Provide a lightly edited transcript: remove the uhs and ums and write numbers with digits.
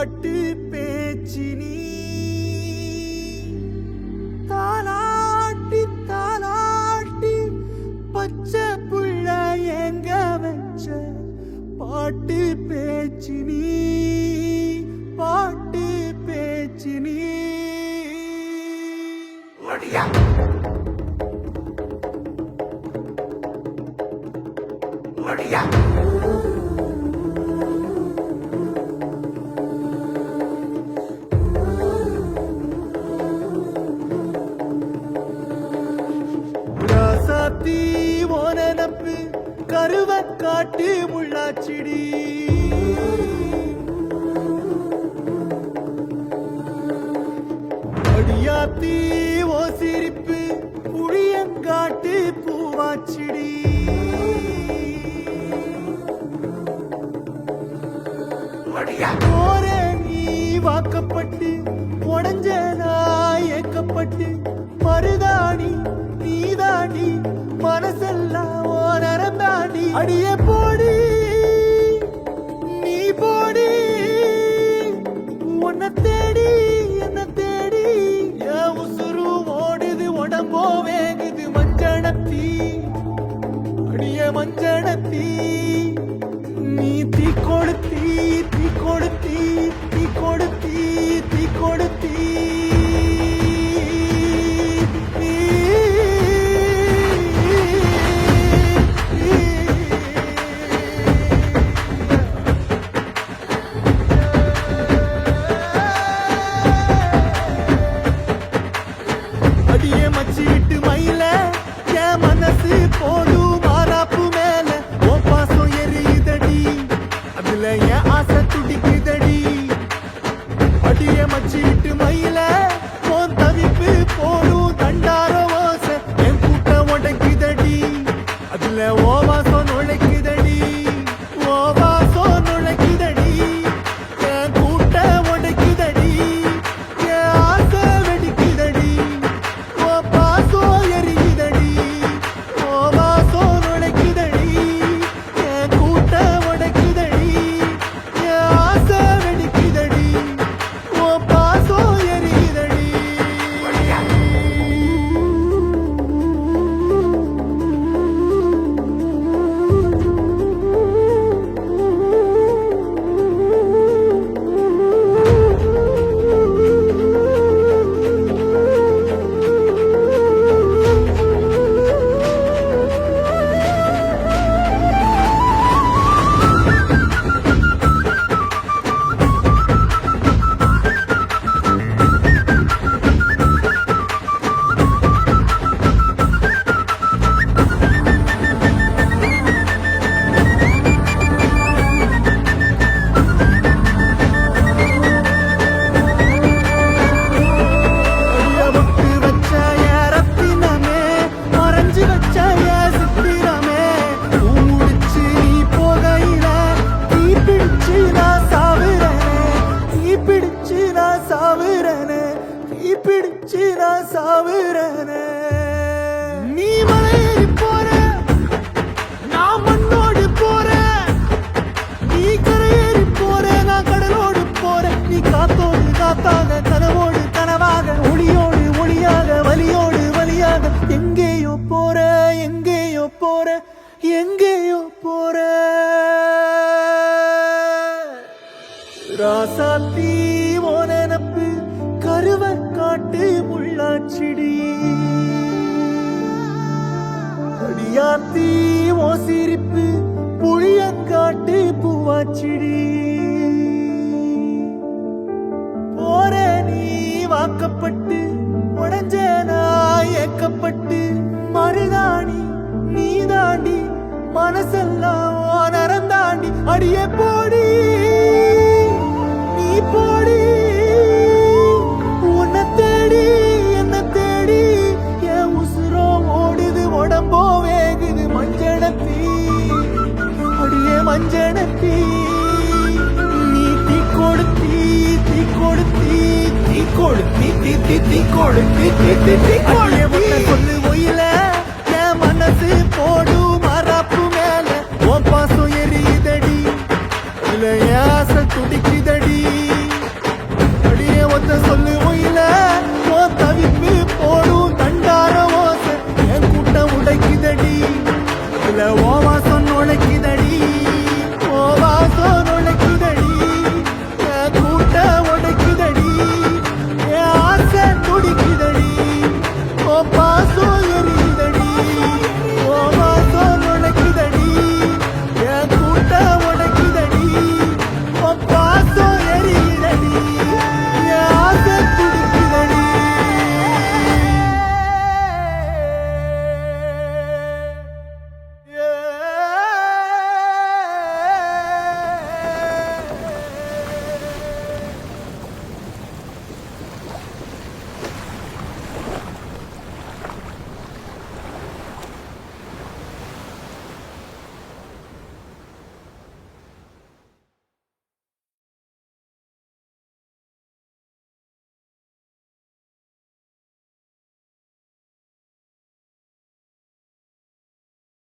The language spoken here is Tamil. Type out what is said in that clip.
பாட்டு பேச்சு நீ தாலாட்டி தாலாட்டி பச்சை புள்ள எங்க வச்ச பாட்டு பேச்சு நீ பாட்டு பேச்சு நீ ஒடியா ஒடியா ராசாத்தி ஓனப்பு கருவ காட்டு முள்ளாச்சிடி அடியாத்தி ஓ சிரிப்பு புளியங்காட்டு பூவாச்சிடி போற நீ வாக்கப்பட்டு உடஞ்ச நாய் ஏக்கப்பட்டு மருதாணி நீதாண்டி மனசெல்லாம் ஓ நரந்தாண்டி அடியே போடி நீ போடி உன்னை தேடி என்ன தேடி என் உசுரு ஓடுது உடம்போ வேகுது மஞ்சனத்தி அடிய மஞ்சனத்தி நீ தீ கொடுத்தி தீ கொடுத்தி தீ கொடுத்தி தீ கொடுத்தி அடியே மச்சிட்டு மயில என் மனசு போடும் மாறாப்பு மேல ஓ பாசம் எரியுதடி அதுல என் ஆசை துடிக்குதடி அடியே மச்சிட்டு மயில போன் தவிப்பு போடும் தண்டார ஓசை என் கூட்டம் உடைக்குதடி அதுல ஓ வாசம் நுழைக்குதடி ஓ வாசம் நுழைக்குதடி என் கூட்டம் உடைக்குதடி என் ஆசை வெடிக்குதடி ஓ பாசம் எரியுதடி ஓ வாசம் நுழைக்குதடி என் கூட்டம் உடைக்குதடி என் ஆசை வெடிக்குதடி ஓ பாசம் எரியுதடி விட்டு வச்ச என் ரத்தினமே மறைஞ்சு வச்ச என் சித்திரமே பூ முடிச்சு நீ போகையில தீ பிடிச்சு நான் சாவுறனே தீ பிடிச்சு நான் சாவுறனே தீ பிடிச்சு நான் சாவுறனே நீ மலையேறி போற நான் மண்ணோடு போறேன் நீ கரையேறி போற நான் கடலோடு போறேன் நீ காத்தோடு காத்தாக கனவோடு கனவாக ஒளியோடு ஒளியாக வலியோடு வலியாக எங்கேயோ போற எங்கேயோ போற எங்கேயோ போற ராசாத்தி ஓ நெனப்பு கருவ காட்டு முள்ளாச்சிடி அடியாத்தி ஓ சிரிப்பு புளியங்காட்டு பூவாச்சிடி போற நீ வாக்கப்பட்டு உடஞ்ச நாய் ஏக்கப்பட்டு மருதாணி நீதாண்டி மனசெல்லாம் ஓ நரந்தாண்டி அடியே போடி நீ போடி உன்னை தேடி என்ன தேடி என் உசுரோ ஓடுது உடம்போ வேகுது மஞ்சனத்தி அடியே மஞ்சனத்தி நீ தீ கொடுத்தி தீ கொடுத்தி தீ கொடுத்தி தீ தீ தீ கொடுத்தி தீ தீ தீ சொல்லு ஒயில என் மனசு போடு